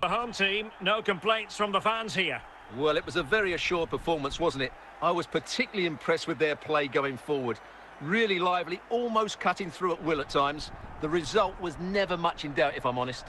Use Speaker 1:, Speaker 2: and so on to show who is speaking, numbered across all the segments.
Speaker 1: The home team, no complaints from the fans here.
Speaker 2: Well, it was a very assured performance, wasn't it? I was particularly impressed with their play going forward. Really lively, almost cutting through at will at times. The result was never much in doubt, if I'm honest.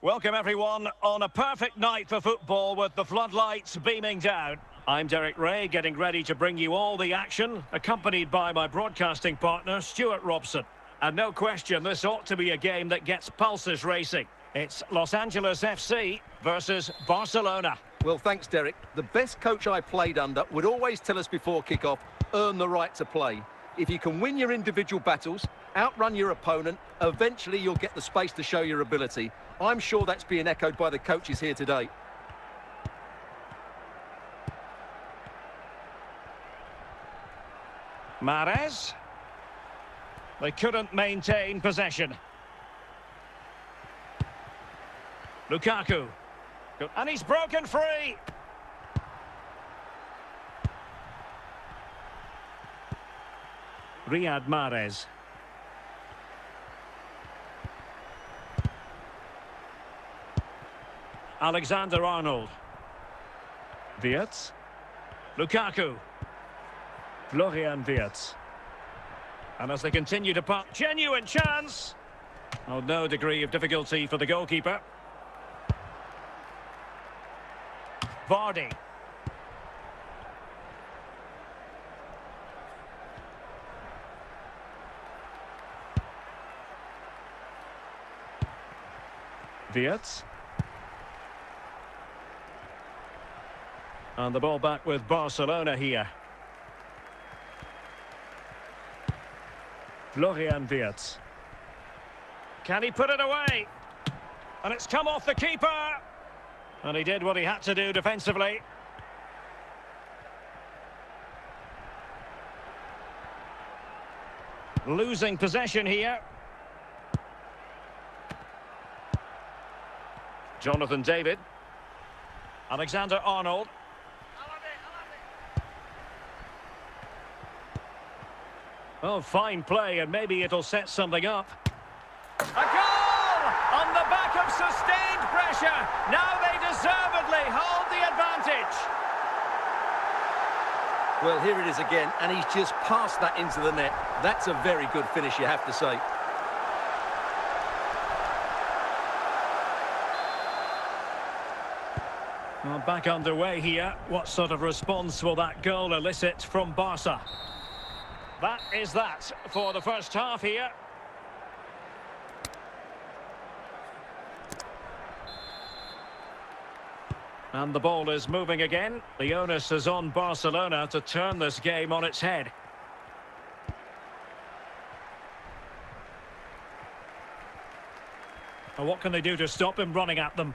Speaker 1: Welcome everyone on a perfect night for football with the floodlights beaming down. I'm Derek Ray, getting ready to bring you all the action, accompanied by my broadcasting partner, Stuart Robson. And no question, this ought to be a game that gets pulses racing. It's Los Angeles FC versus Barcelona.
Speaker 2: Well, thanks, Derek. The best coach I played under would always tell us before kick-off, earn the right to play. If you can win your individual battles, outrun your opponent, eventually you'll get the space to show your ability. I'm sure that's being echoed by the coaches here today.
Speaker 1: Mahrez. They couldn't maintain possession. Lukaku. And he's broken free. Riyad Mahrez. Alexander-Arnold. Wirtz. Lukaku. Florian Wirtz. And as they continue to punt, genuine chance. Oh, no degree of difficulty for the goalkeeper. Vardy. Wirtz. And the ball back with Barcelona here. Florian Wirtz. Can he put it away? And it's come off the keeper. And he did what he had to do defensively. Losing possession here. Jonathan David. Alexander-Arnold. Oh, fine play, and maybe it'll set something up. A goal! On the back of sustained pressure. Now they deservedly hold the advantage.
Speaker 2: Well, here it is again, and he's just passed that into the net. That's a very good finish, you have to say.
Speaker 1: Well, back underway here. What sort of response will that goal elicit from Barca? That is that for the first half here. And the ball is moving again. The onus is on Barcelona to turn this game on its head. And what can they do to stop him running at them?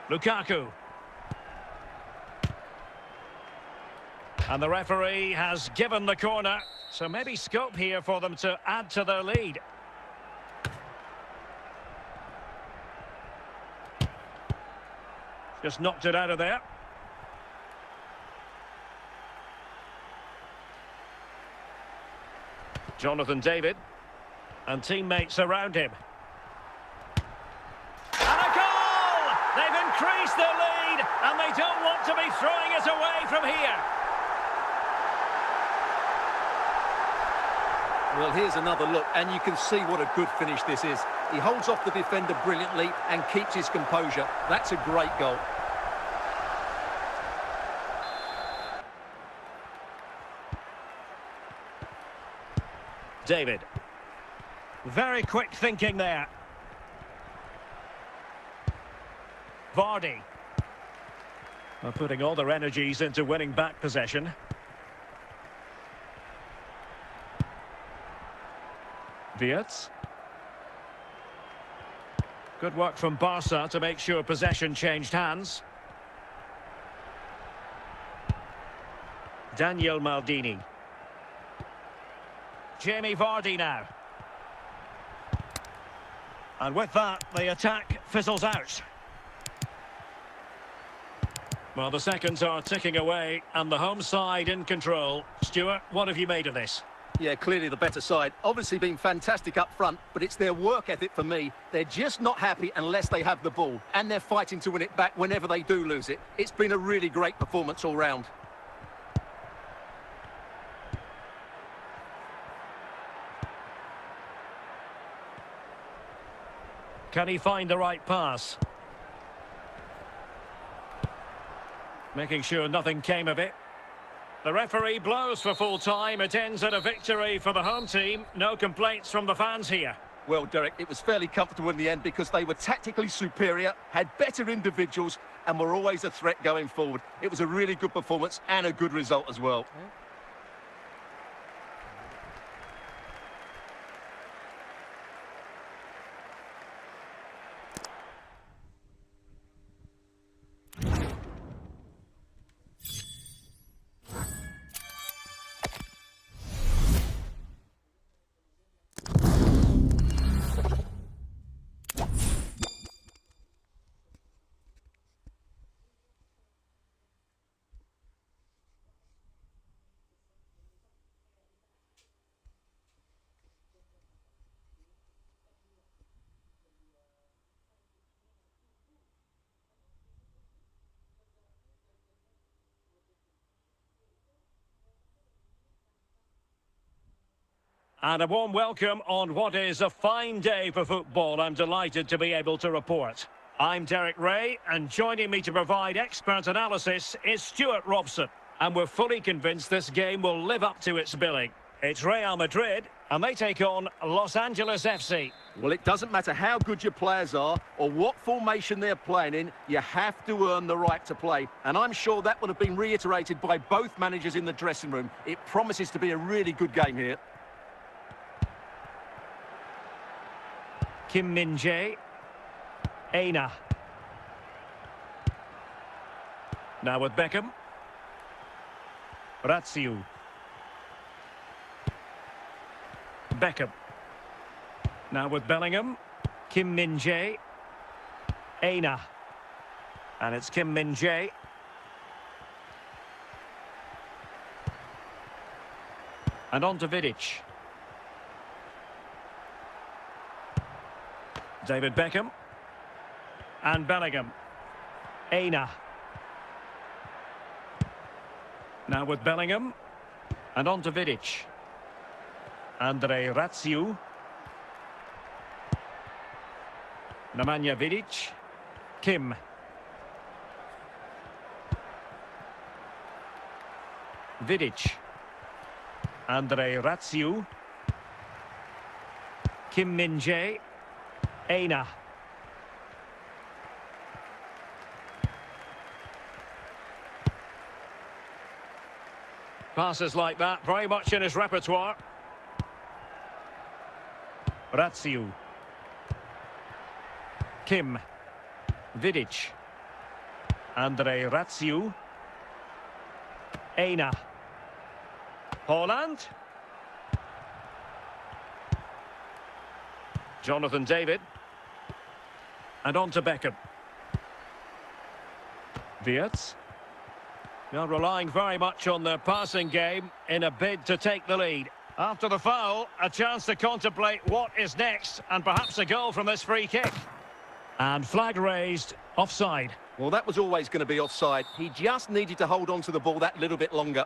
Speaker 1: Lukaku. And the referee has given the corner, so maybe scope here for them to add to their lead. Just knocked it out of there. Jonathan David. And teammates around him. increase their lead, and they don't want to be throwing it away from here.
Speaker 2: Well, here's another look, and you can see what a good finish this is. He holds off the defender brilliantly and keeps his composure. That's a great goal.
Speaker 1: David. Very quick thinking there. Vardy. Well, putting all their energies into winning back possession. Wirtz. Good work from Barca to make sure possession changed hands. Daniel Maldini. Jamie Vardy now. And with that, the attack fizzles out. Well, the seconds are ticking away, and the home side in control. Stuart, what have you made of this?
Speaker 2: Yeah, clearly the better side. Obviously been fantastic up front, but it's their work ethic for me. They're just not happy unless they have the ball, and they're fighting to win it back whenever they do lose it. It's been a really great performance all round.
Speaker 1: Can he find the right pass? Making sure nothing came of it. The referee blows for full time. It ends at a victory for the home team. No complaints from the fans here.
Speaker 2: Well, Derek, it was fairly comfortable in the end because they were tactically superior, had better individuals, and were always a threat going forward. It was a really good performance and a good result as well.
Speaker 1: And a warm welcome on what is a fine day for football. I'm delighted to be able to report. I'm Derek Ray, and joining me to provide expert analysis is Stuart Robson. And we're fully convinced this game will live up to its billing. It's Real Madrid, and they take on Los Angeles FC.
Speaker 2: Well, it doesn't matter how good your players are or what formation they're playing in, you have to earn the right to play. And I'm sure that would have been reiterated by both managers in the dressing room. It promises to be a really good game here.
Speaker 1: Kim Min-jae. Aina. Now with Beckham. Ratsiu. Beckham. Now with Bellingham. Kim Min-jae. Aina. And it's Kim Min-jae. And on to Vidic. David Beckham. And Bellingham. Aina. Now with Bellingham. And on to Vidic. Andre Ratsiu. Nemanja Vidic. Kim. Vidic. Andre Ratsiu. Kim Min-jae. Aina. Passes like that, very much in his repertoire. Ratsiu. Kim. Vidic. Andre Ratsiu. Aina. Haaland. Jonathan David. And on to Beckham. Wirtz. Now relying very much on their passing game in a bid to take the lead. After the foul, a chance to contemplate what is next, and perhaps a goal from this free kick. And flag raised, offside.
Speaker 2: Well, that was always going to be offside. He just needed to hold on to the ball that little bit longer.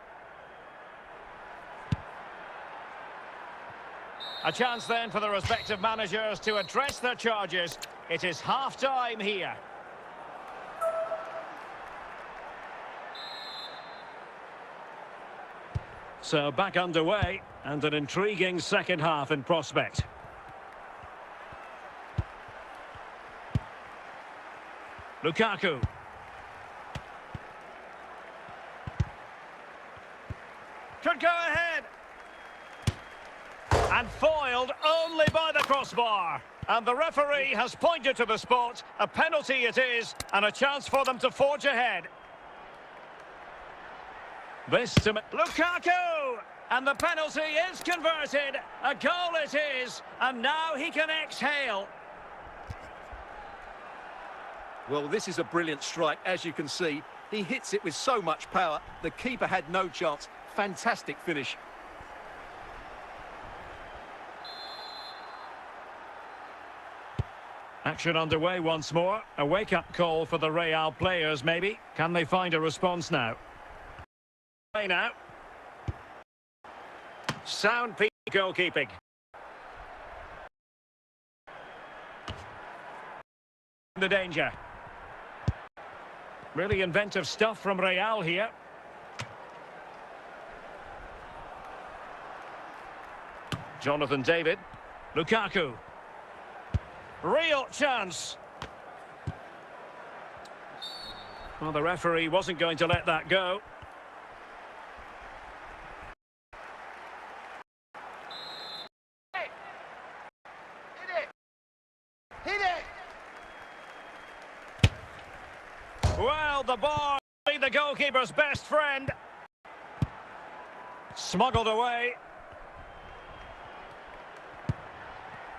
Speaker 1: A chance then for the respective managers to address their charges. It is half-time here. So back underway, and an intriguing second half in prospect. Lukaku. Could go ahead. And foiled only by the crossbar. And the referee has pointed to the spot. A penalty it is, and a chance for them to forge ahead. This to Lukaku! And the penalty is converted. A goal it is, and now he can exhale.
Speaker 2: Well, this is a brilliant strike, as you can see. He hits it with so much power. The keeper had no chance. Fantastic finish.
Speaker 1: Action underway once more. A wake-up call for the Real players, maybe. Can they find a response now? Now. Sound piece goalkeeping. The danger. Really inventive stuff from Real here. Jonathan David. Lukaku. Real chance. Well, the referee wasn't going to let that go. Well, the ball be the goalkeeper's best friend. Smuggled away.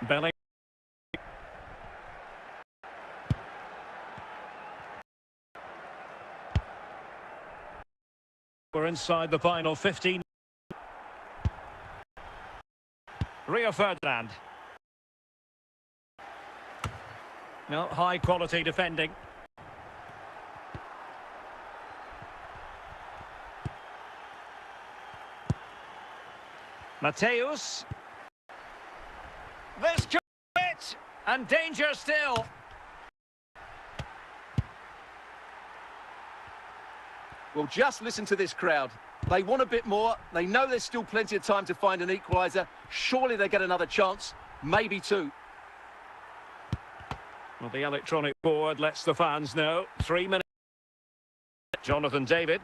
Speaker 1: Belly. We're inside the final 15. Rio Ferdinand. No, high quality defending. Mateus. This could be it, and danger still.
Speaker 2: Well, just listen to this crowd. They want a bit more. They know there's still plenty of time to find an equaliser. Surely they get another chance, maybe two.
Speaker 1: Well, the electronic board lets the fans know. 3 minutes. Jonathan David.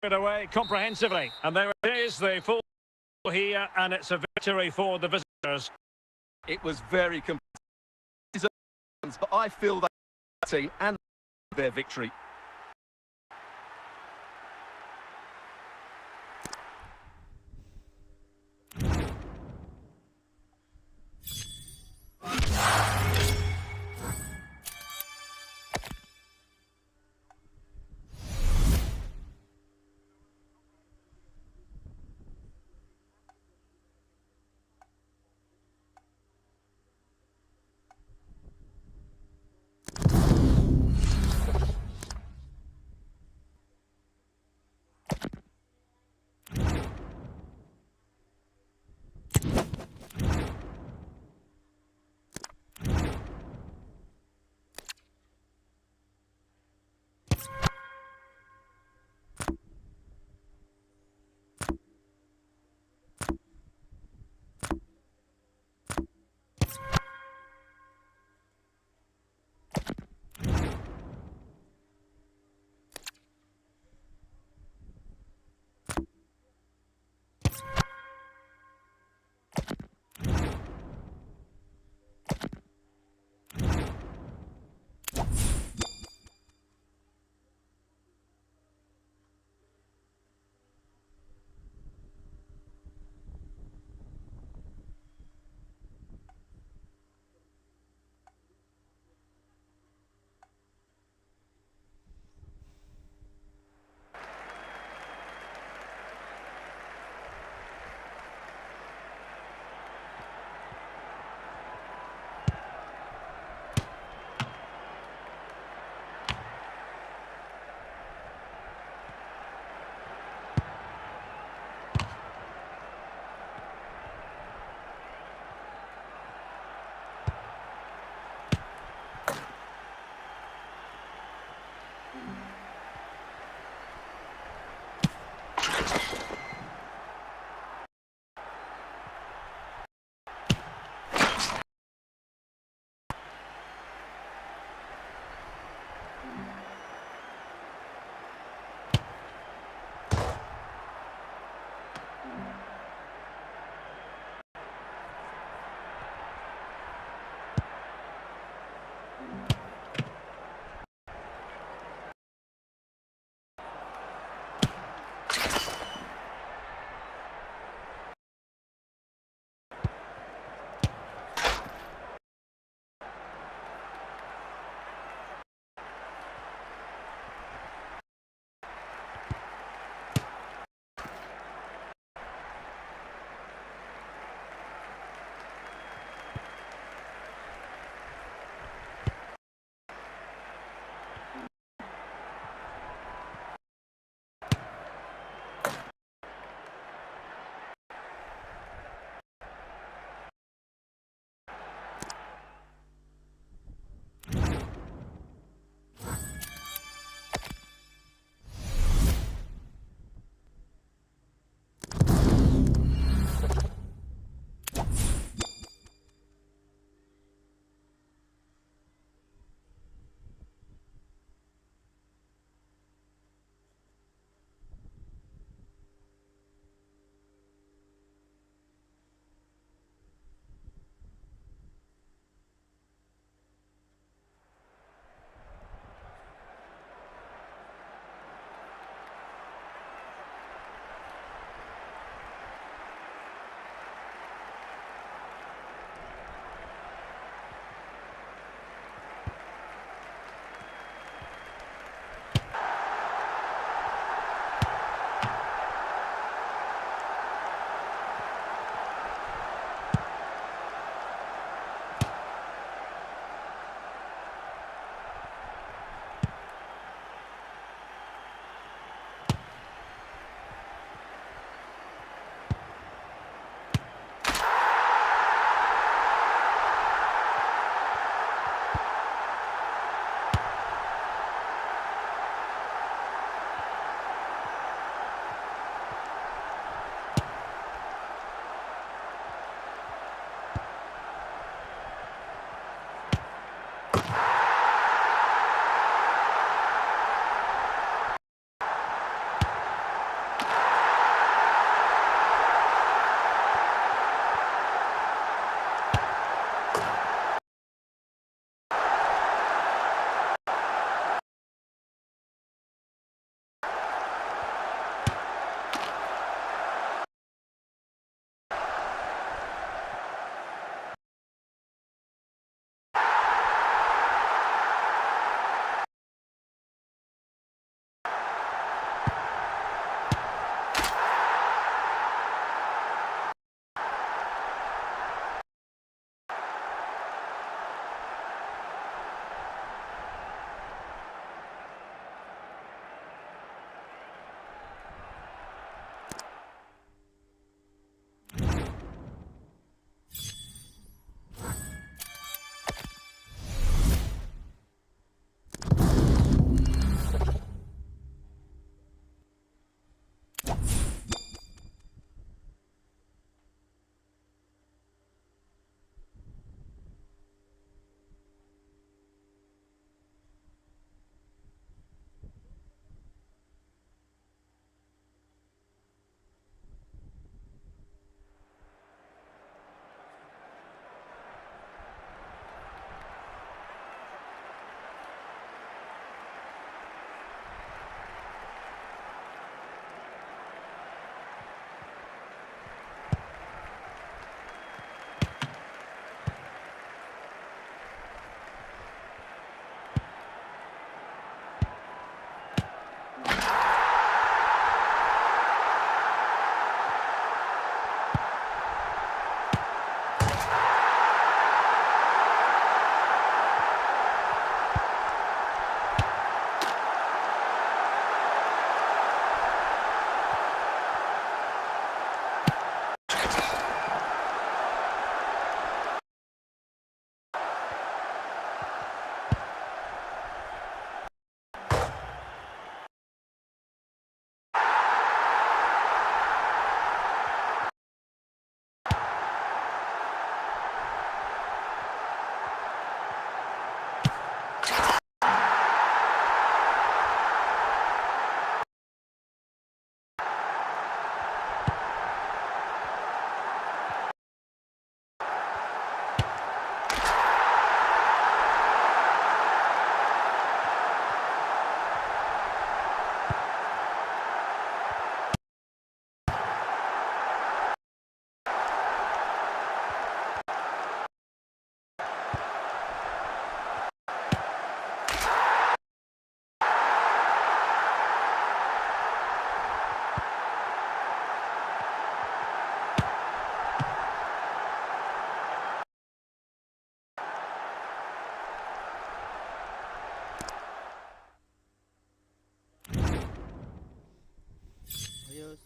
Speaker 1: It away comprehensively. And there it is, the full here, and it's a victory for the visitors.
Speaker 2: It was very competitive, but I feel that and their victory.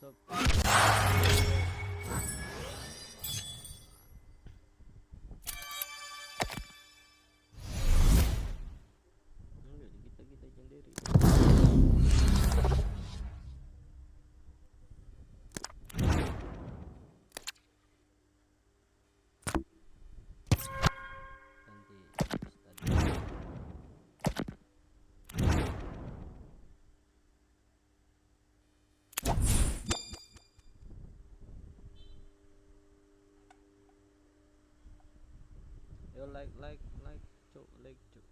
Speaker 3: Kita sendiri. Yo like cuk, like cuk.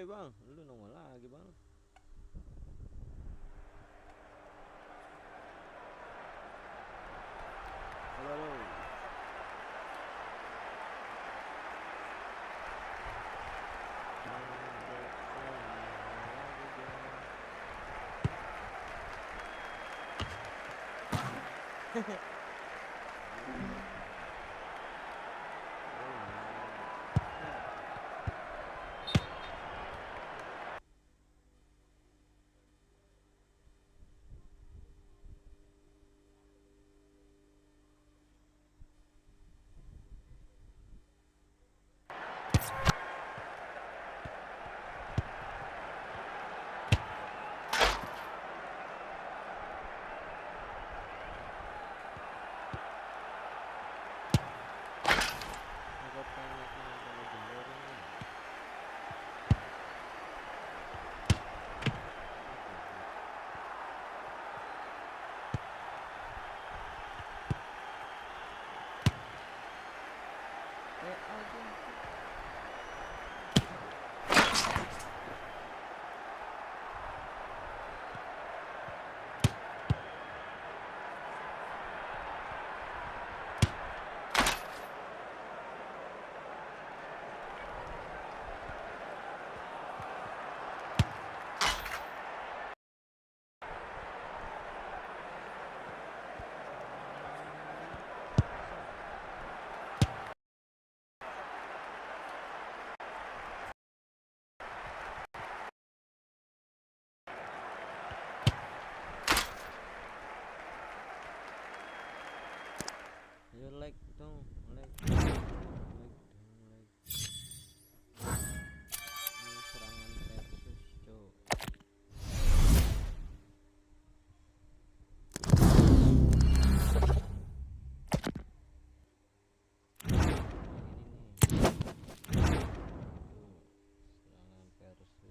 Speaker 3: Bang, lu nongol lagi bang. Halo. You like dong, like dong, like. Ini serangan versus cok. Serangan versus.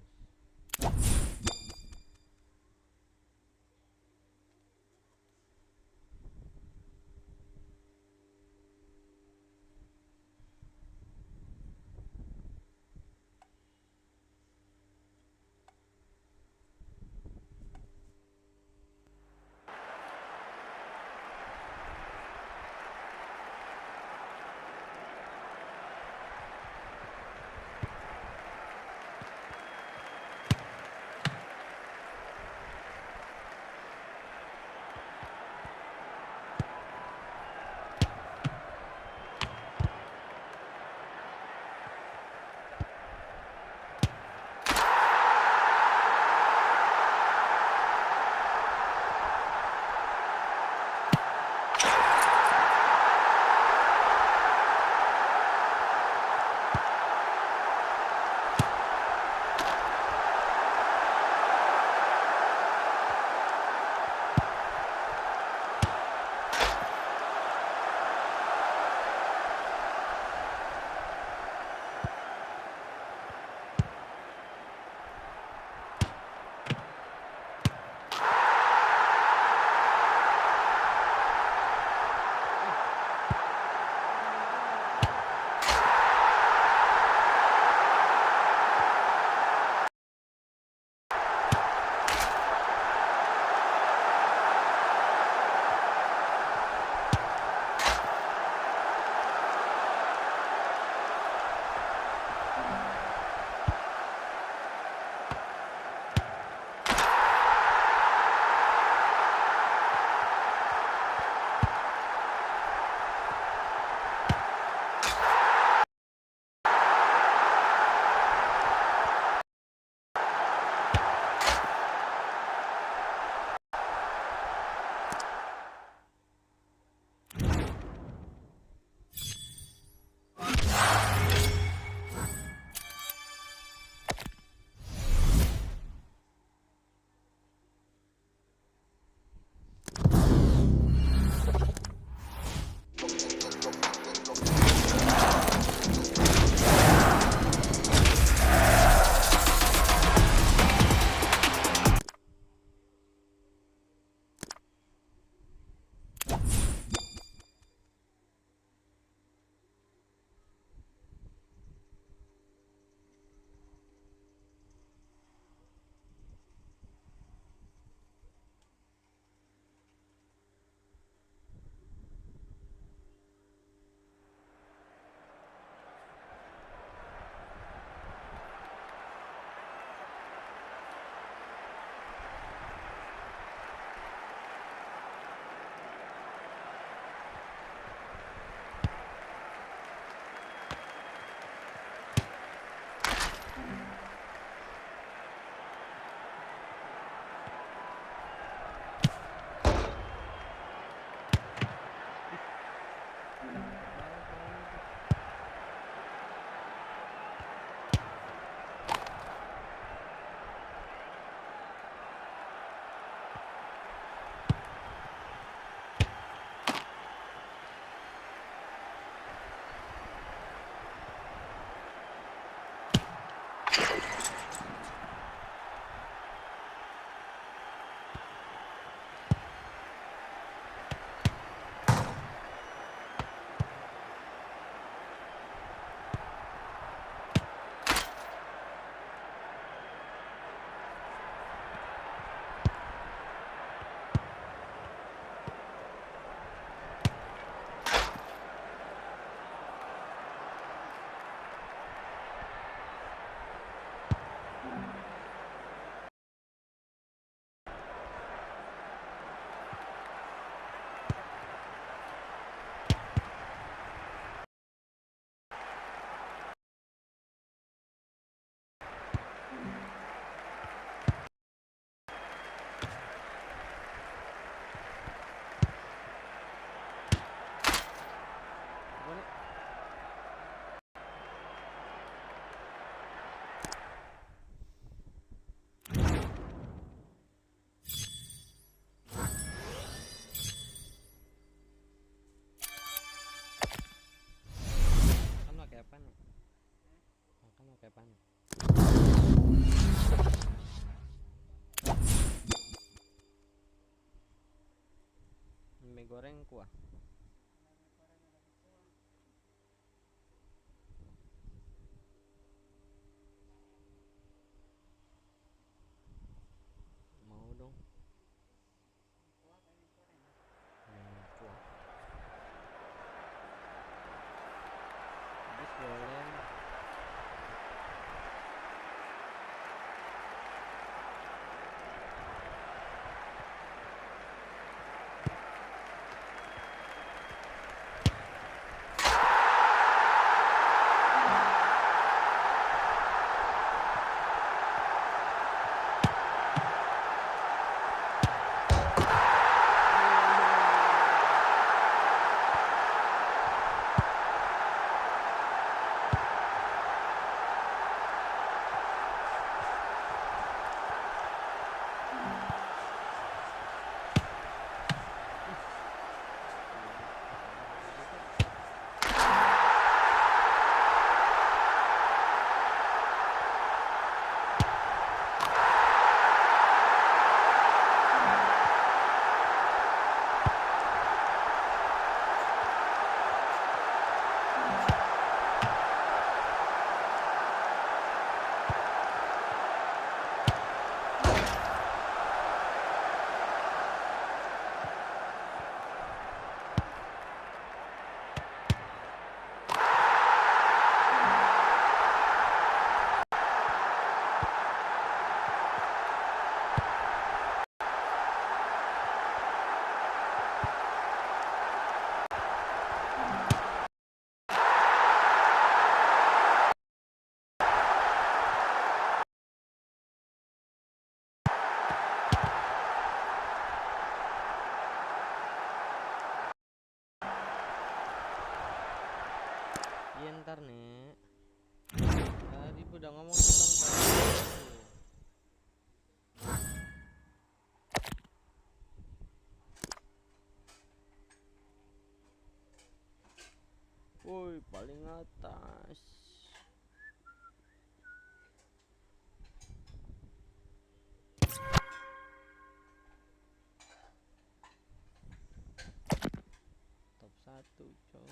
Speaker 3: Mie goreng kuah. Mau dong. Kuah. Habis boleh. Iya ntar nih. Tadi udah ngomong tentang woi paling atas. Top 1 coy.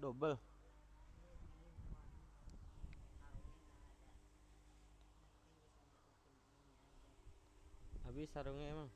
Speaker 3: Double. Habis sarungnya emang.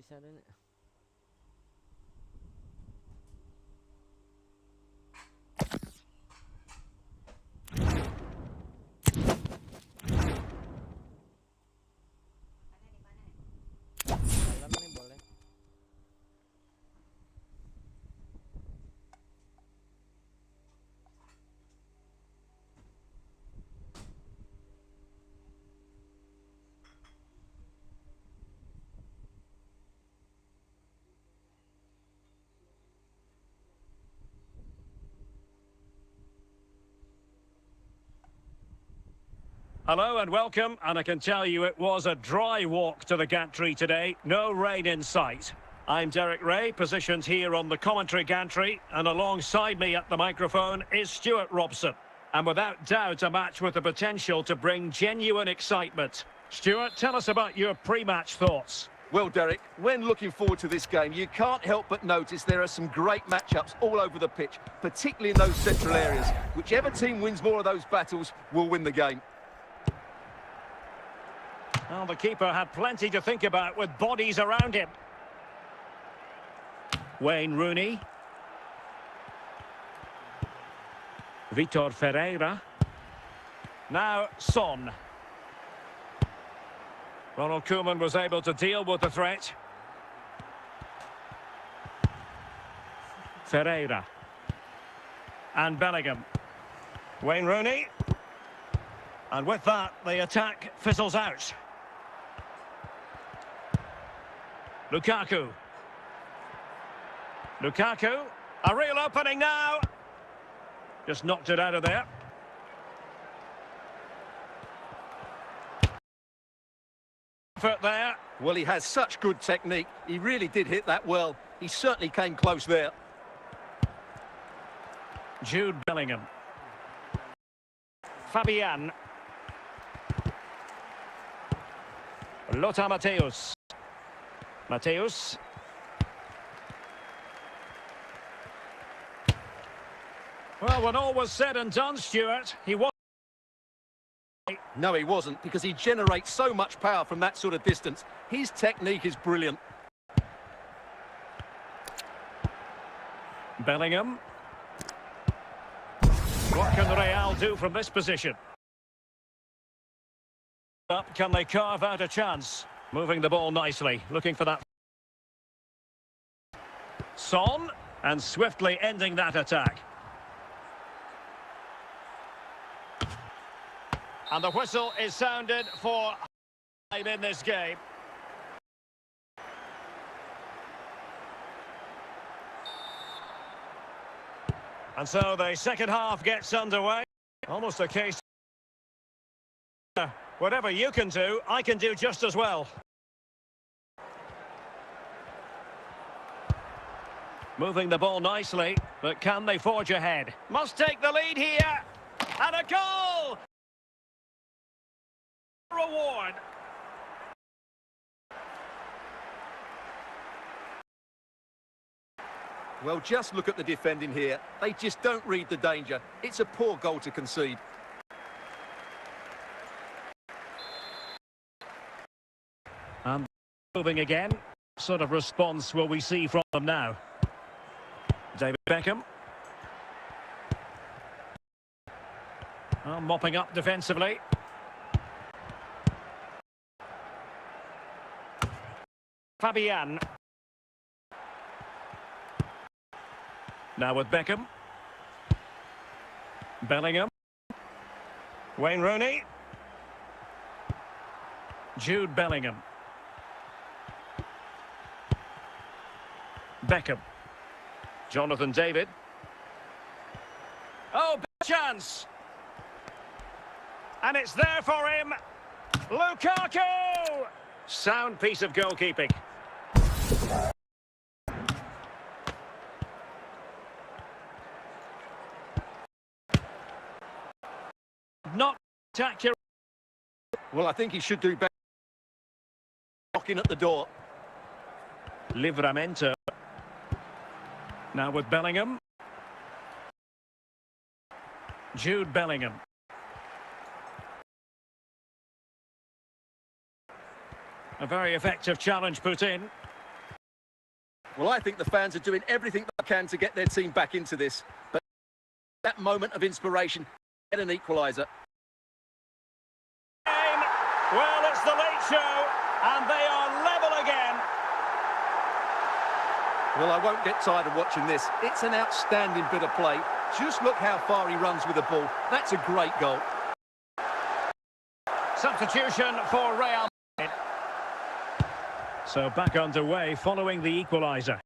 Speaker 3: bisa rin eh. Dalam nih boleh.
Speaker 1: Hello and welcome, and I can tell you it was a dry walk to the gantry today, no rain in sight. I'm Derek Ray, positioned here on the commentary gantry, and alongside me at the microphone is Stuart Robson. And without doubt a match with the potential to bring genuine excitement. Stuart, tell us about your pre-match thoughts.
Speaker 2: Well, Derek, when looking forward to this game, you can't help but notice there are some great matchups all over the pitch, particularly in those central areas. Whichever team wins more of those battles will win the game.
Speaker 1: Well, the keeper had plenty to think about with bodies around him. Wayne Rooney. Vitor Ferreira. Now Son. Ronald Koeman was able to deal with the threat. Ferreira. And Bellingham. Wayne Rooney. And with that, the attack fizzles out. Lukaku. Lukaku. A real opening now. Just knocked it out of there. Effort there.
Speaker 2: Well, he has such good technique. He really did hit that well. He certainly came close there.
Speaker 1: Jude Bellingham. Fabian. Lothar Matthäus. Matthäus. Well, when all was said and done, Stuart, he was...
Speaker 2: No, he wasn't, because he generates so much power from that sort of distance. His technique is brilliant.
Speaker 1: Bellingham. What can Real do from this position? Up, can they carve out a chance? Moving the ball nicely, looking for that. Son, and swiftly ending that attack. And the whistle is sounded for time in this game. And so the second half gets underway. Almost a case. Whatever you can do, I can do just as well. Moving the ball nicely, but can they forge ahead? Must take the lead here. And a goal! Reward.
Speaker 2: Well, just look at the defending here. They just don't read the danger. It's a poor goal to concede.
Speaker 1: And moving again. What sort of response will we see from them now? David Beckham. Well, mopping up defensively. Fabian. Now with Beckham. Bellingham. Wayne Rooney. Jude Bellingham. Beckham. Jonathan David. Oh, big chance. And it's there for him. Lukaku! Sound piece of goalkeeping. Not accurate.
Speaker 2: Well, I think he should do better. Knocking at the door.
Speaker 1: Livramento. Now with Bellingham. Jude Bellingham. A very effective challenge put in.
Speaker 2: Well, I think the fans are doing everything they can to get their team back into this. But that moment of inspiration, get an equaliser.
Speaker 1: Well, it's the late show, and they are level again.
Speaker 2: Well, I won't get tired of watching this. It's an outstanding bit of play. Just look how far he runs with the ball. That's a great goal.
Speaker 1: Substitution for Real Madrid. So back underway following the equaliser.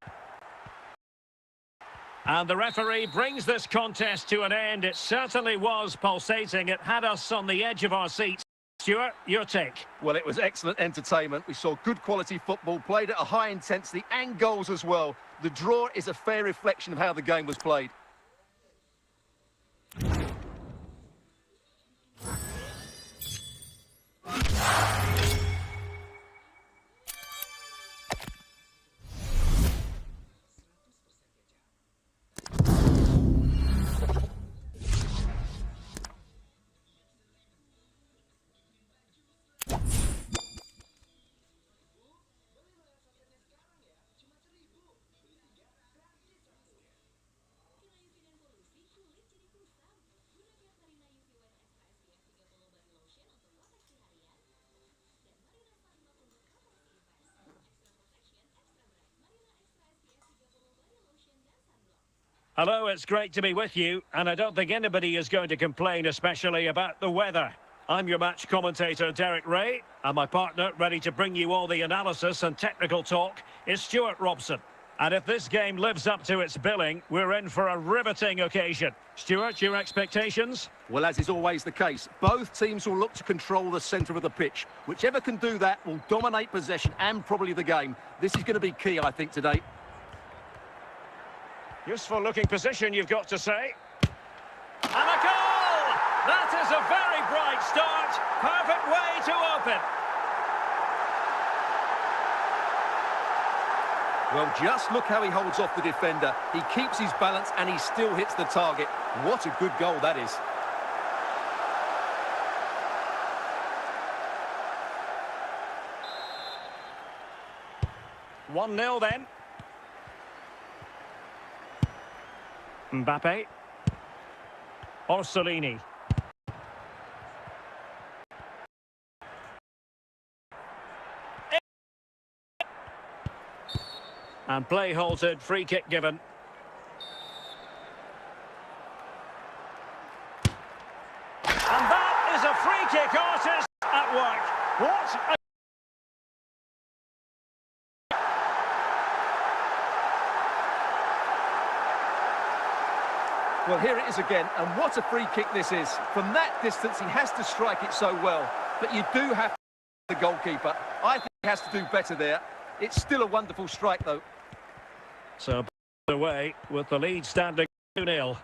Speaker 1: And the referee brings this contest to an end. It certainly was pulsating. It had us on the edge of our seats. Stuart, your take?
Speaker 2: Well, it was excellent entertainment. We saw good quality football, played at a high intensity and goals as well. The draw is a fair reflection of how the game was played.
Speaker 1: Hello, it's great to be with you, and I don't think anybody is going to complain, especially about the weather. I'm your match commentator, Derek Ray, and my partner, ready to bring you all the analysis and technical talk, is Stuart Robson. And if this game lives up to its billing, we're in for a riveting occasion. Stuart, your expectations?
Speaker 2: Well, as is always the case, both teams will look to control the centre of the pitch. Whichever can do that will dominate possession and probably the game. This is going to be key, I think, today.
Speaker 1: Useful looking position, you've got to say. And a goal! That is a very bright start. Perfect way to open.
Speaker 2: Well, just look how he holds off the defender. He keeps his balance and he still hits the target. What a good goal that is.
Speaker 1: One 1-0 then. Mbappe. Orsolini. And play halted, free kick given. And that is a free kick artist at work. What a...
Speaker 2: Well, here it is again, and what a free kick this is. From that distance, he has to strike it so well. But you do have to the goalkeeper. I think he has to do better there. It's still a wonderful strike, though.
Speaker 1: So, away with the lead standing 2-0.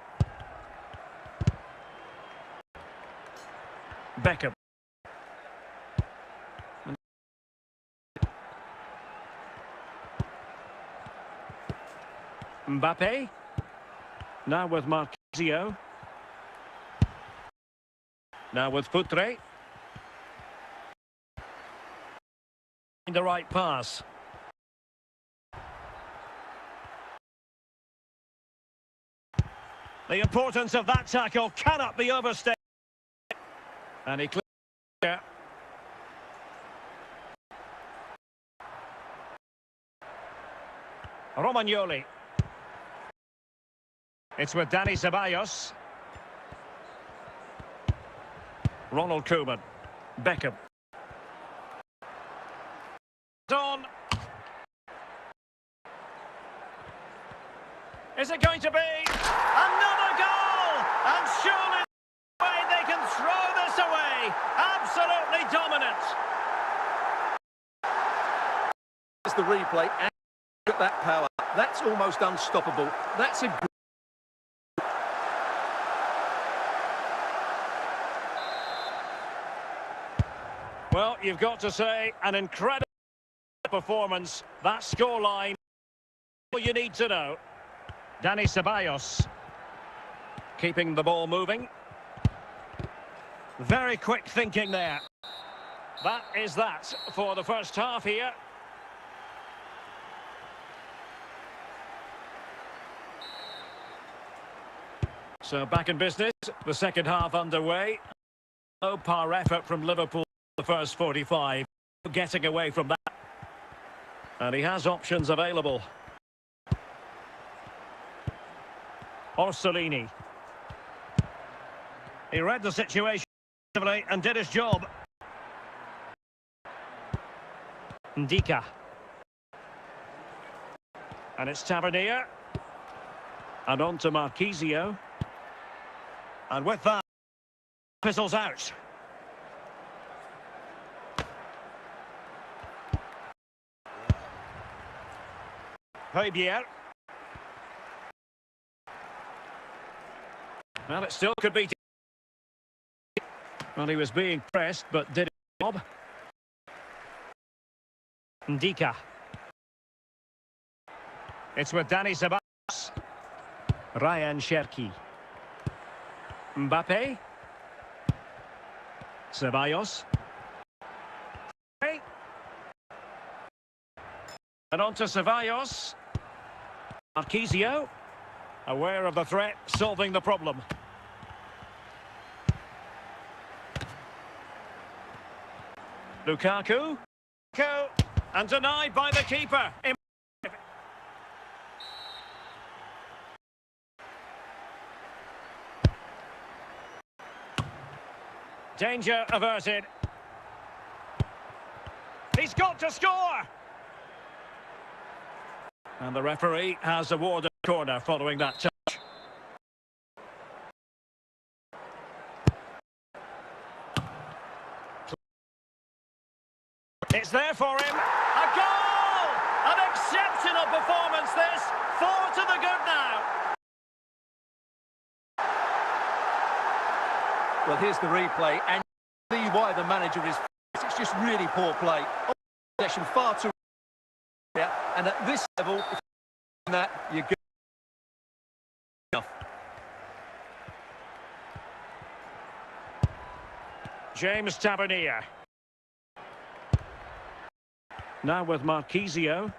Speaker 1: Beckham. Mbappe. Now with Marquisio. Now with Futre. The right pass. The importance of that tackle cannot be overstated. And he clears. Romagnoli. It's with Dani Ceballos. Ronald Koeman. Beckham. On. Is it going to be another goal? And surely they can throw this away. Absolutely dominant.
Speaker 2: It's the replay and look at that power. That's almost unstoppable. That's a
Speaker 1: Well, you've got to say, an incredible performance. That scoreline, all you need to know. Dani Ceballos keeping the ball moving. Very quick thinking there. That is that for the first half here. So back in business, the second half underway. Low par effort from Liverpool the first 45. Getting away from that. And he has options available. Orsolini. He read the situation and did his job. Ndika. And it's Tavernier. And on to Marquisio. And with that, fizzles out. Højbjerg. Well, it still could be. Well, he was being pressed, but did his job. Ndika. It's with Danny Ceballos. Ryan Cherki. Mbappe. Ceballos. And on to Ceballos. Marquisio. Aware of the threat, solving the problem. Lukaku. And denied by the keeper. Danger averted. He's got to score! And the referee has awarded a corner following that touch. It's there for him. A goal! An exceptional performance this. 4 to the good now.
Speaker 2: Well, here's the replay, and you see why the manager is. It's just really poor play. Possession far too. Yeah, and at this level, if you're that you're good enough.
Speaker 1: James Tavernier. Now with Marquisio.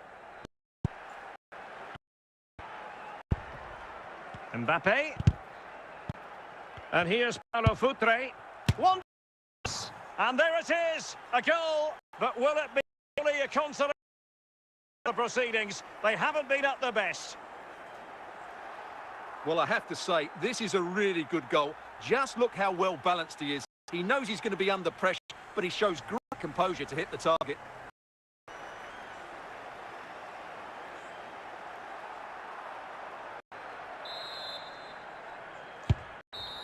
Speaker 1: Mbappe. And here's Paulo Futre. One. And there it is. A goal. But will it be only a consolation? The proceedings, they haven't been at their best.
Speaker 2: Well, I have to say, this is a really good goal. Just look how well balanced he is. He knows he's going to be under pressure, but he shows great composure to hit the target.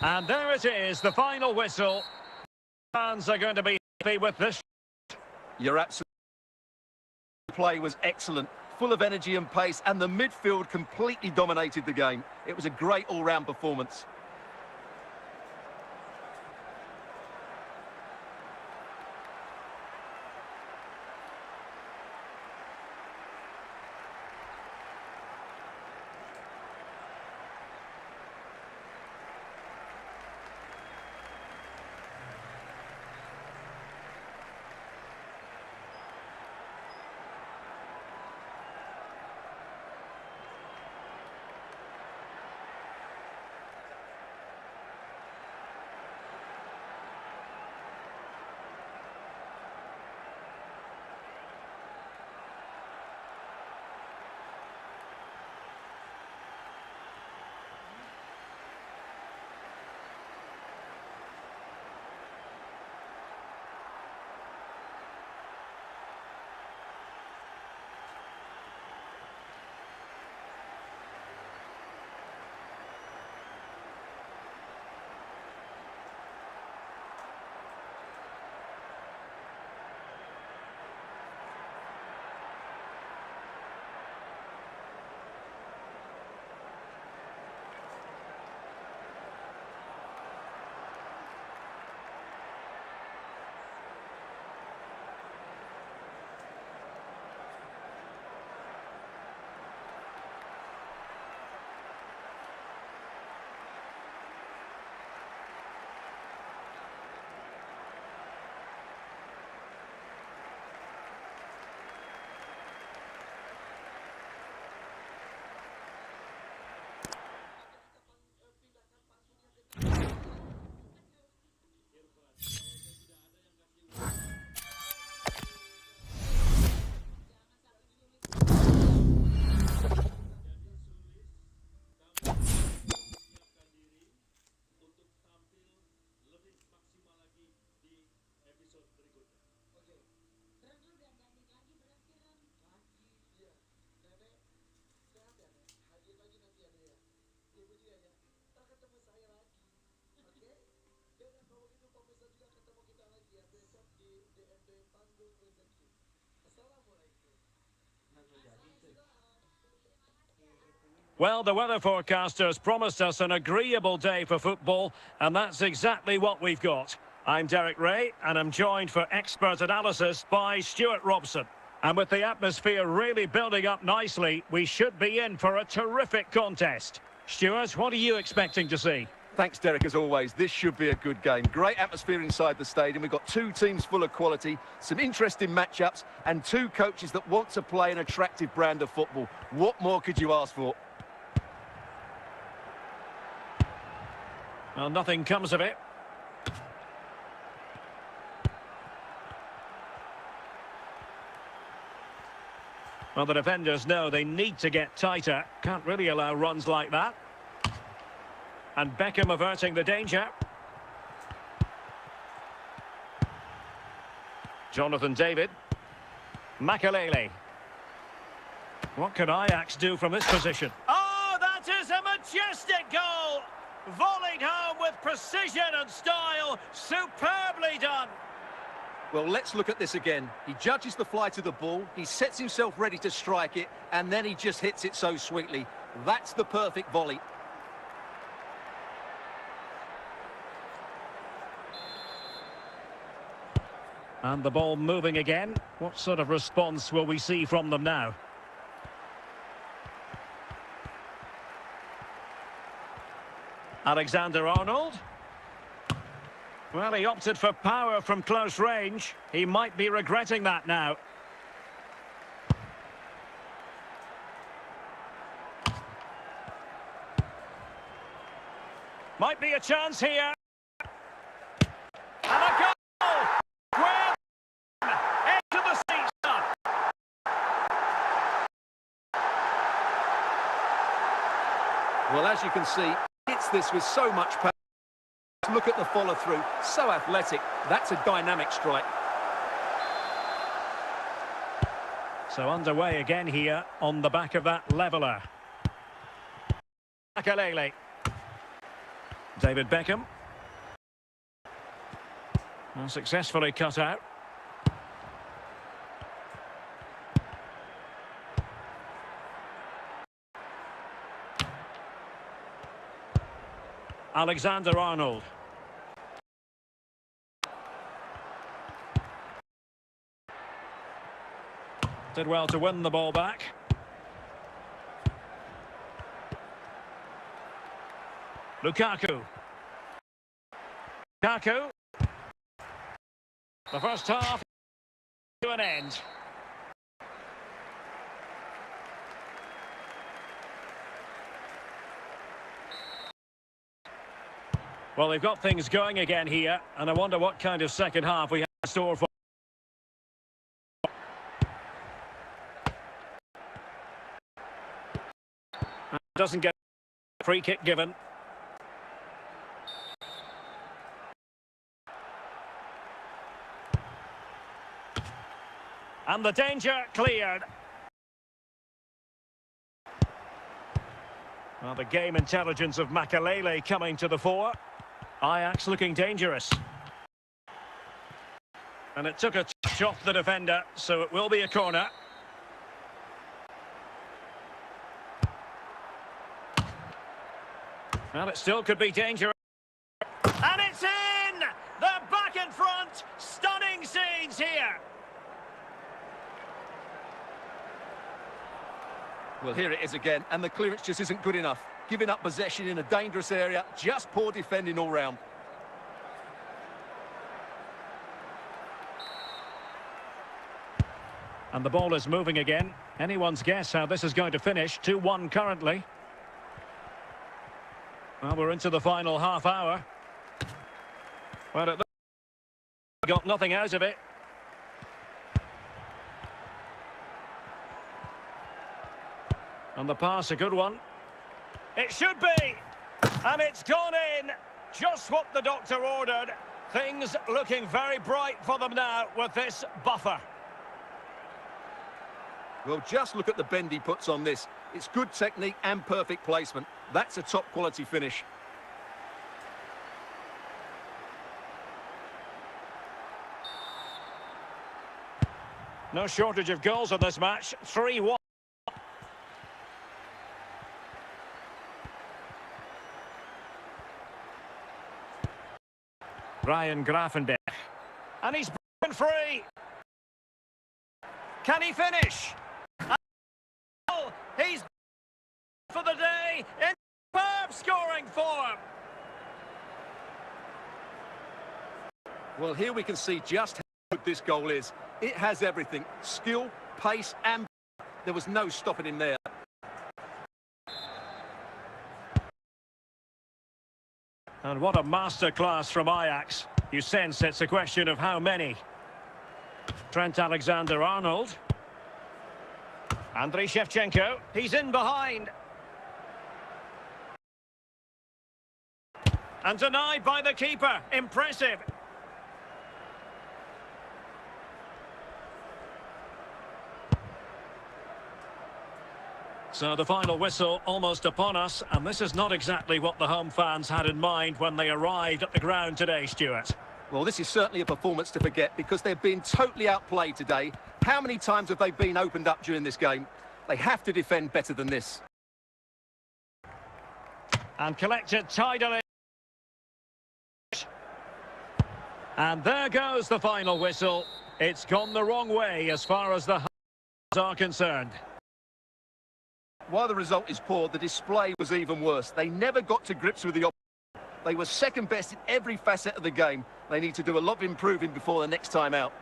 Speaker 1: And there it is, the final whistle. Fans are going to be happy with this.
Speaker 2: You're absolutely. The play was excellent, full of energy and pace, and the midfield completely dominated the game. It was a great all-round performance.
Speaker 1: Well, the weather forecasters promised us an agreeable day for football, and that's exactly what we've got. I'm Derek Ray, and I'm joined for expert analysis by Stuart Robson. And with the atmosphere really building up nicely, we should be in for a terrific contest. Stuart, what are you expecting to see?
Speaker 2: Thanks, Derek, as always. This should be a good game. Great atmosphere inside the stadium. We've got two teams full of quality, some interesting matchups, and two coaches that want to play an attractive brand of football. What more could you ask for?
Speaker 1: Well, nothing comes of it. Well, the defenders know they need to get tighter. Can't really allow runs like that. And Beckham averting the danger. Jonathan David. Makalele. What can Ajax do from this position? Oh, that is a majestic goal! Volleyed home with precision and style. Superbly done.
Speaker 2: Well, let's look at this again. He judges the flight of the ball, he sets himself ready to strike it, and then he just hits it so sweetly. That's the perfect volley.
Speaker 1: And the ball moving again. What sort of response will we see from them now? Alexander-Arnold. Well, he opted for power from close range. He might be regretting that now. Might be a chance here. And a goal! Well, into the seats.
Speaker 2: Well, as you can see, hits this with so much power. Look at the follow-through, so athletic. That's a dynamic strike.
Speaker 1: So underway again here on the back of that leveller. Makalele. David Beckham. Well, successfully cut out. Alexander-Arnold. Did well to win the ball back. Lukaku. Lukaku. The first half to an end. Well, they've got things going again here, and I wonder what kind of second half we have in store for. Doesn't get a free kick given. And the danger cleared. Well, the game intelligence of Makalele coming to the fore. Ajax looking dangerous. And it took a touch off the defender, so it will be a corner. Well, it still could be dangerous. And it's in! They're back in front! Stunning scenes here!
Speaker 2: Well, here it is again, and the clearance just isn't good enough. Giving up possession in a dangerous area, just poor defending all round.
Speaker 1: And the ball is moving again. Anyone's guess how this is going to finish. 2-1 currently. Well, we're into the final half hour. Well, it got nothing out of it. And the pass, a good one. It should be! And it's gone in! Just what the doctor ordered. Things looking very bright for them now with this buffer.
Speaker 2: Well, just look at the bend he puts on this. It's good technique and perfect placement. That's a top-quality finish.
Speaker 1: No shortage of goals in this match. 3-1. Ryan Grafenberg. And he's broken free. Can he finish? Oh, he's for the day in superb scoring form.
Speaker 2: Well, here we can see just how good this goal is. It has everything. Skill, pace and... There was no stopping him there.
Speaker 1: And what a masterclass from Ajax. You sense it's a question of how many. Trent Alexander-Arnold. Andriy Shevchenko. He's in behind. And denied by the keeper. Impressive. So the final whistle almost upon us, and this is not exactly what the home fans had in mind when they arrived at the ground today, Stuart.
Speaker 2: Well, this is certainly a performance to forget because they've been totally outplayed today. How many times have they been opened up during this game? They have to defend better than this.
Speaker 1: And collected tidily. And there goes the final whistle. It's gone the wrong way as far as the Huns are concerned.
Speaker 2: While the result is poor, the display was even worse. They never got to grips with the opposition. They were second best in every facet of the game. They need to do a lot of improving before the next time out.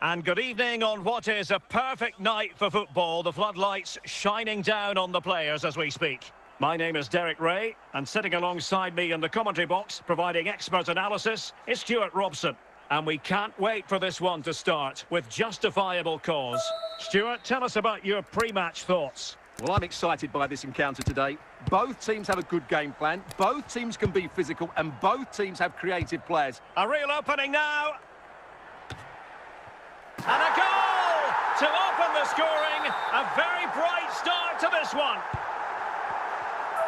Speaker 1: And good evening on what is a perfect night for football. The floodlights shining down on the players as we speak. My name is Derek Ray, and sitting alongside me in the commentary box, providing expert analysis, is Stuart Robson. And we can't wait for this one to start, with justifiable cause. Stuart, tell us about your pre-match thoughts.
Speaker 2: Well, I'm excited by this encounter today. Both teams have a good game plan, both teams can be physical, and both teams have creative players.
Speaker 1: A real opening now. And a goal to open the scoring. A very bright start to this one.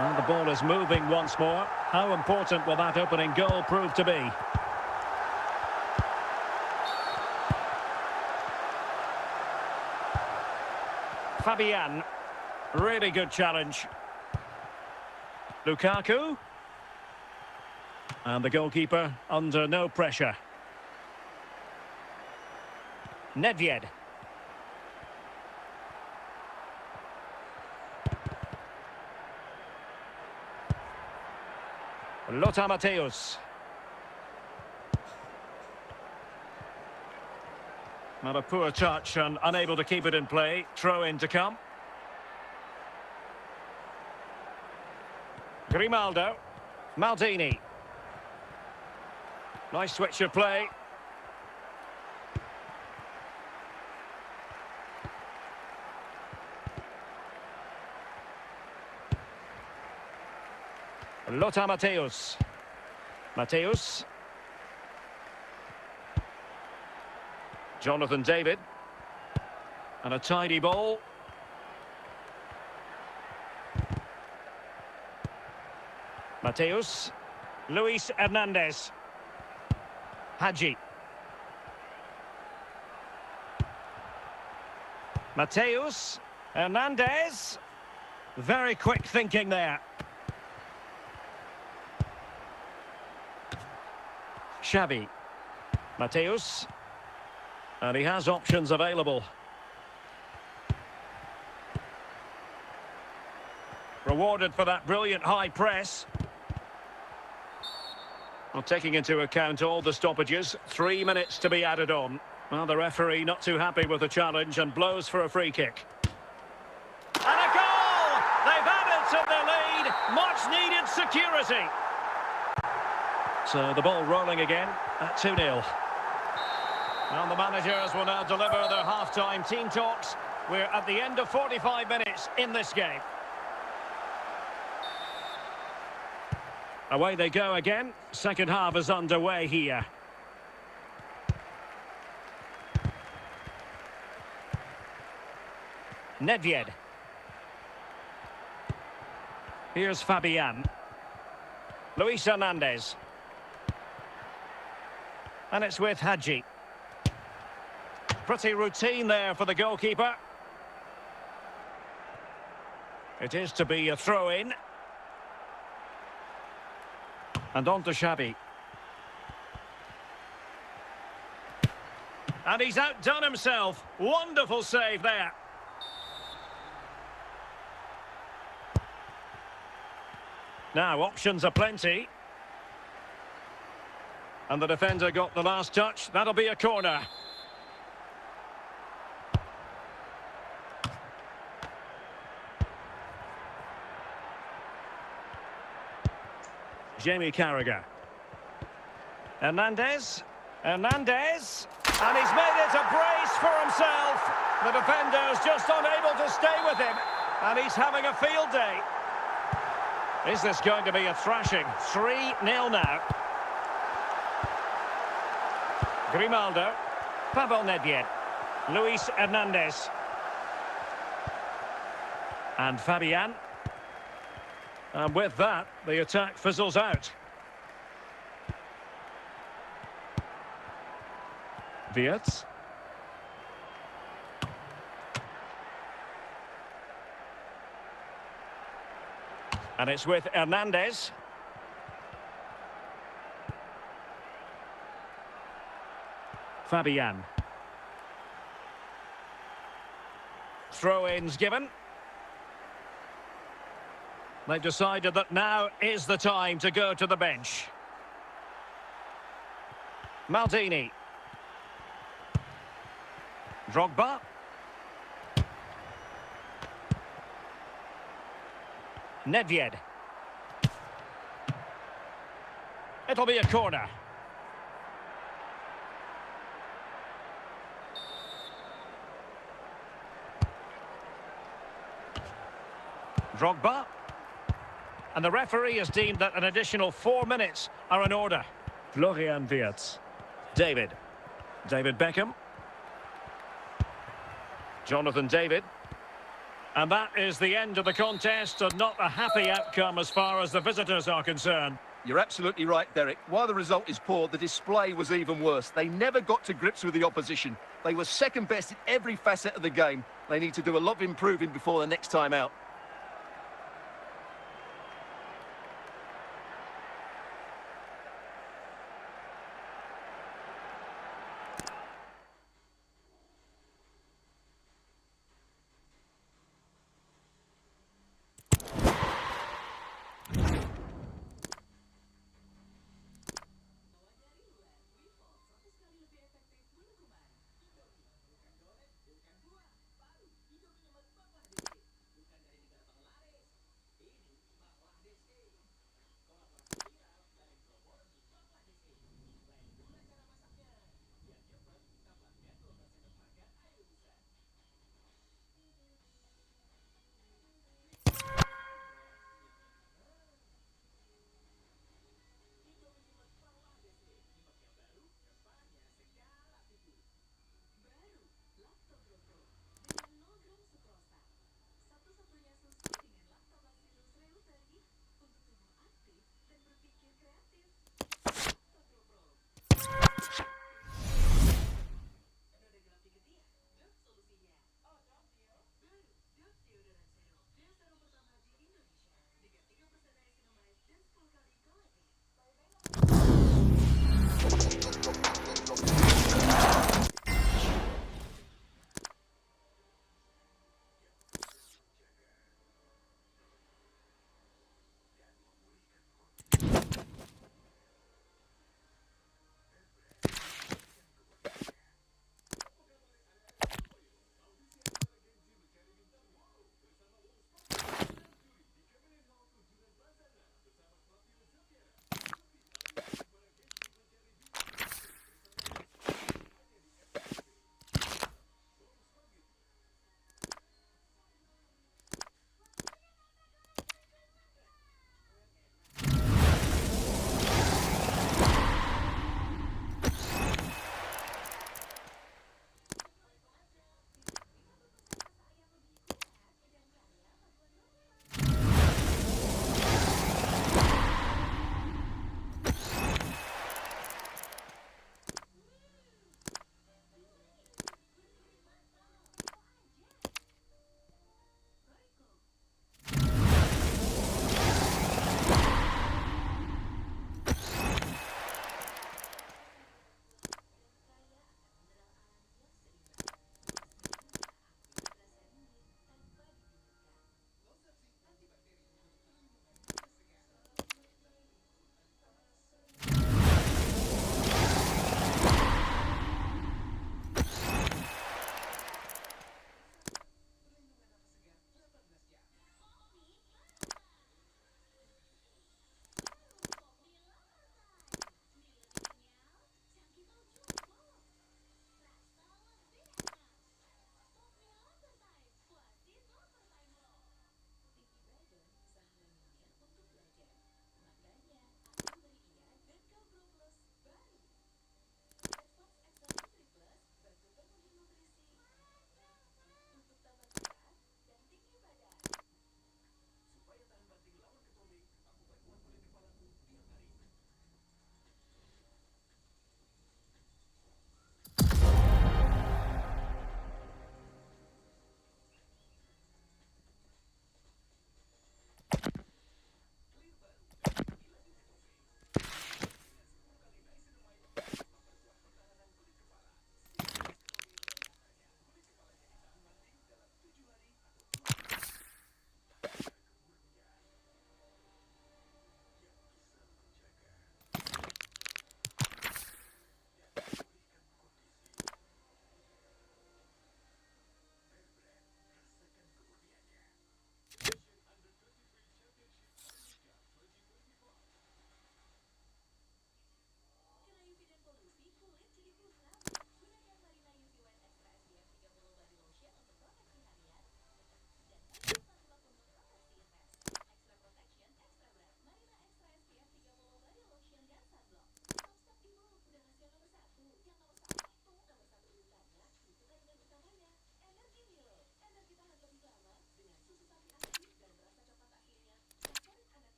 Speaker 1: And the ball is moving once more. How important will that opening goal prove to be? Fabian. Really good challenge. Lukaku. And the goalkeeper under no pressure. Nedved. Lothar Matthäus. Not a poor touch and unable to keep it in play. Throw in to come. Grimaldo. Maldini. Nice switch of play. Lothar Matthäus. Matthäus. Jonathan David. And a tidy ball. Matthäus. Luis Hernandez. Hadji. Matthäus. Hernandez. Very quick thinking there. Xavi. Matthäus. And he has options available. Rewarded for that brilliant high press. Well, taking into account all the stoppages, 3 minutes to be added on. Well, the referee not too happy with the challenge and blows for a free kick. And a goal! They've added to their lead. Much needed security. So the ball rolling again at 2-0. And the managers will now deliver their half-time team talks. We're at the end of 45 minutes in this game. Away they go again. Second half is underway here. Nedved. Here's Fabian. Luis Hernandez. And it's with Hadji. Pretty routine there for the goalkeeper. It is to be a throw-in. And on to Xavi. And he's outdone himself. Wonderful save there. Now, options are plenty. And the defender got the last touch. That'll be a corner. Jamie Carragher. Hernandez. Hernandez. And he's made it a brace for himself. The defender's just unable to stay with him. And he's having a field day. Is this going to be a thrashing? 3-0 now. Grimaldo. Pavel Nedved. Luis Hernandez. And Fabian. And with that, the attack fizzles out. Wirtz. And it's with Hernandez. Fabian. Throw-ins given. They've decided that now is the time to go to the bench. Drogba. Nedved. It'll be a corner. Drogba. And the referee has deemed that an additional 4 minutes are in order. Florian Wirtz. David. David Beckham. Jonathan David. And that is the end of the contest, and not a happy outcome as far as the visitors are concerned.
Speaker 2: You're absolutely right, Derek. While the result is poor, the display was even worse. They never got to grips with the opposition. They were second best in every facet of the game. They need to do a lot of improving before the next time out.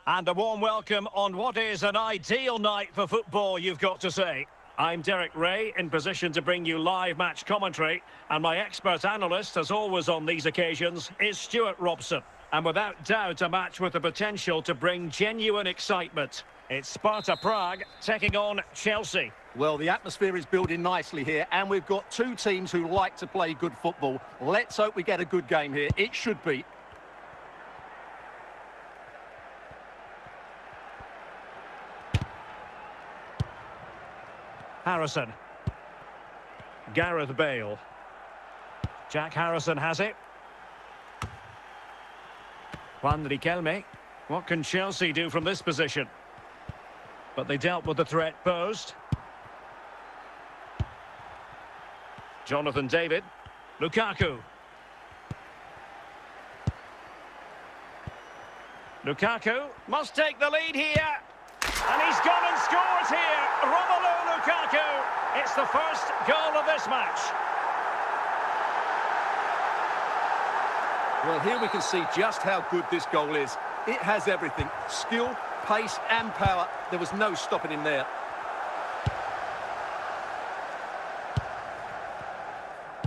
Speaker 1: And a warm welcome on what is an ideal night for football, you've got to say. I'm Derek Ray, in position to bring you live match commentary, and my expert analyst, as always on these occasions, is Stuart Robson. And without doubt, a match with the potential to bring genuine excitement. It's Sparta Prague taking on Chelsea.
Speaker 2: Well, the atmosphere is building nicely here, and we've got two teams who like to play good football. Let's hope we get a good game here. It should be.
Speaker 1: Harrison. Gareth Bale. Jack Harrison has it. Juan Riquelme. What can Chelsea do from this position? But they dealt with the threat posed. Jonathan David. Lukaku. Lukaku must take the lead here. And he's gone and scores here. Romelu Lukaku. It's the first goal of this match.
Speaker 2: Well, here we can see just how good this goal is. It has everything. Skill, pace and power. There was no stopping him there.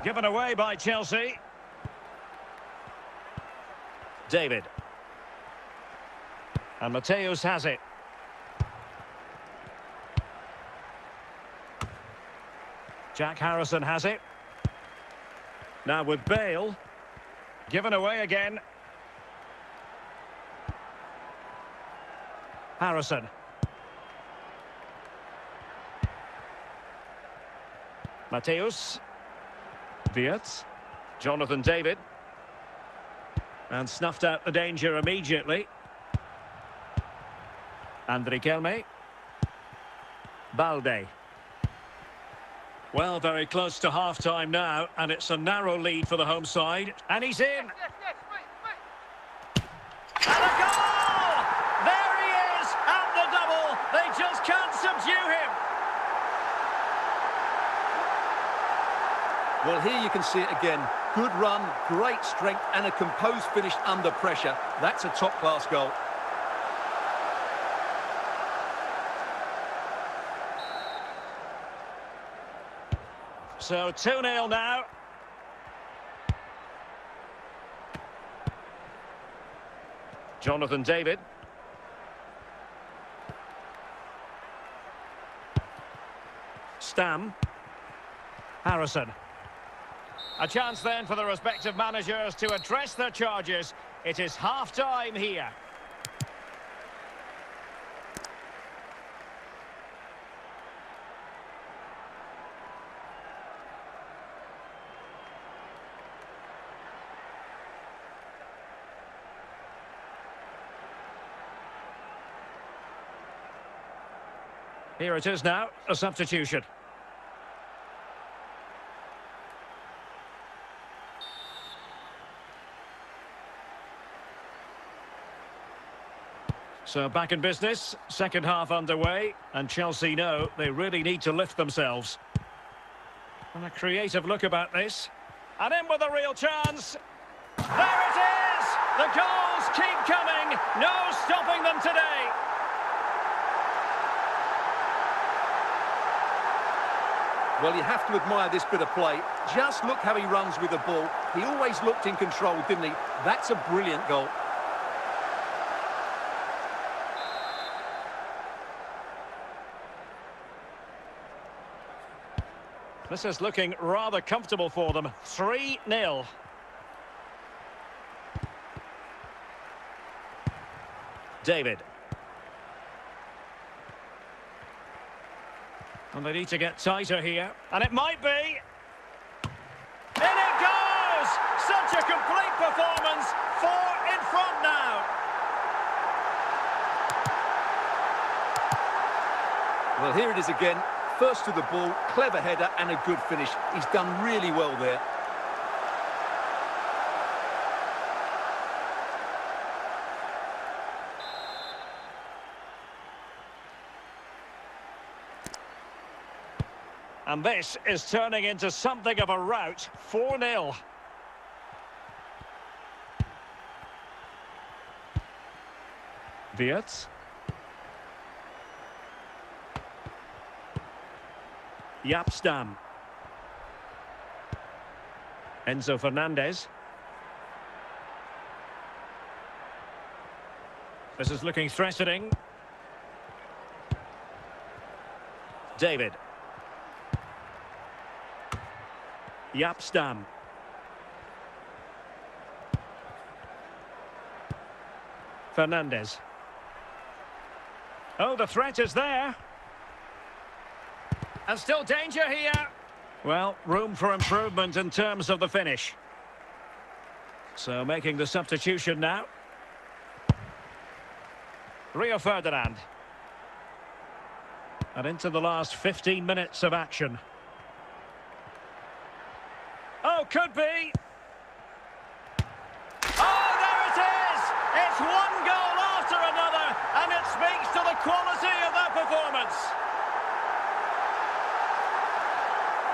Speaker 1: Given away by Chelsea. David. And Mateus has it. Jack Harrison has it. Now with Bale. Given away again. Harrison. Mateus. Viet. Jonathan David. And snuffed out the danger immediately. And Riquelme. Balde. Well, very close to half-time now, and it's a narrow lead for the home side. And he's in. And a goal! There he is, at the double. They just can't subdue him.
Speaker 2: Well, here you can see it again. Good run, great strength, and a composed finish under pressure. That's a top-class goal.
Speaker 1: So 2-0 now. Jonathan David. Stam. Harrison. A chance then for the respective managers to address their charges. It is half-time here. Here it is now, a substitution. So back in business, second half underway, and Chelsea know they really need to lift themselves. And a creative look about this. And in with a real chance. There it is! The goals keep coming, no stopping them today.
Speaker 2: Well, you have to admire this bit of play. Just look how he runs with the ball. He always looked in control, didn't he? That's a brilliant goal.
Speaker 1: This is looking rather comfortable for them. 3-0. David. And they need to get tighter here. And it might be. In it goes! Such a complete performance. 4 in front now.
Speaker 2: Well, here it is again. First to the ball, clever header and a good finish. He's done really well there.
Speaker 1: And this is turning into something of a rout. 4-0. Wirtz. Yapstam. Enzo Fernandez. This is looking threatening. David. Yapstam. Fernandez. Oh, the threat is there. And still danger here. Well, room for improvement in terms of the finish. So making the substitution now. Rio Ferdinand. And into the last 15 minutes of action. Oh, could be. Oh, there it is! It's one goal after another, and it speaks to the quality of that performance.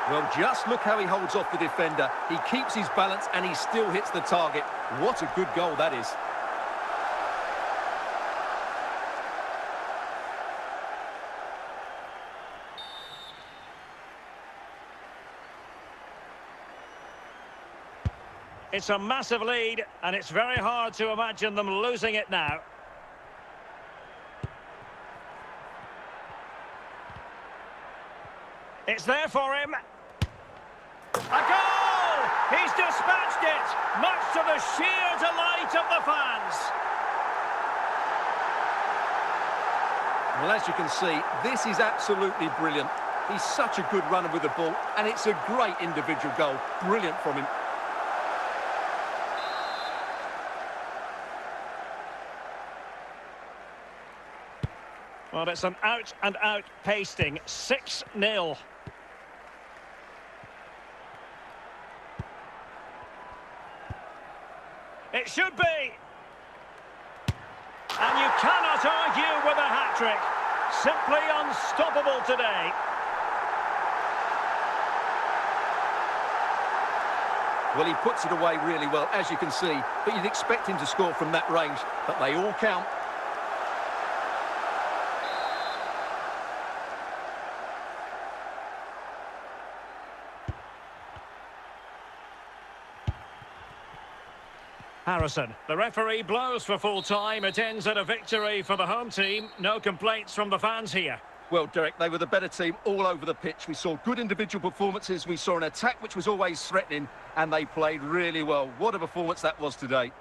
Speaker 2: Well, just look how he holds off the defender. He keeps his balance and he still hits the target. What a good goal that is.
Speaker 1: It's a massive lead, and it's very hard to imagine them losing it now. It's there for him. A goal! He's dispatched it, much to the sheer delight of the fans.
Speaker 2: Well, as you can see, this is absolutely brilliant. He's such a good runner with the ball, and it's a great individual goal. Brilliant from him.
Speaker 1: Well, it's an out-and-out pasting. 6-0. It should be. And you cannot argue with a hat-trick. Simply unstoppable today.
Speaker 2: Well, he puts it away really well, as you can see. But you'd expect him to score from that range. But they all count.
Speaker 1: Harrison. The referee blows for full time. It ends at a victory for the home team. No complaints from the fans here.
Speaker 2: Well, Derek, they were the better team all over the pitch. We saw good individual performances. We saw an attack which was always threatening, and they played really well. What a performance that was today.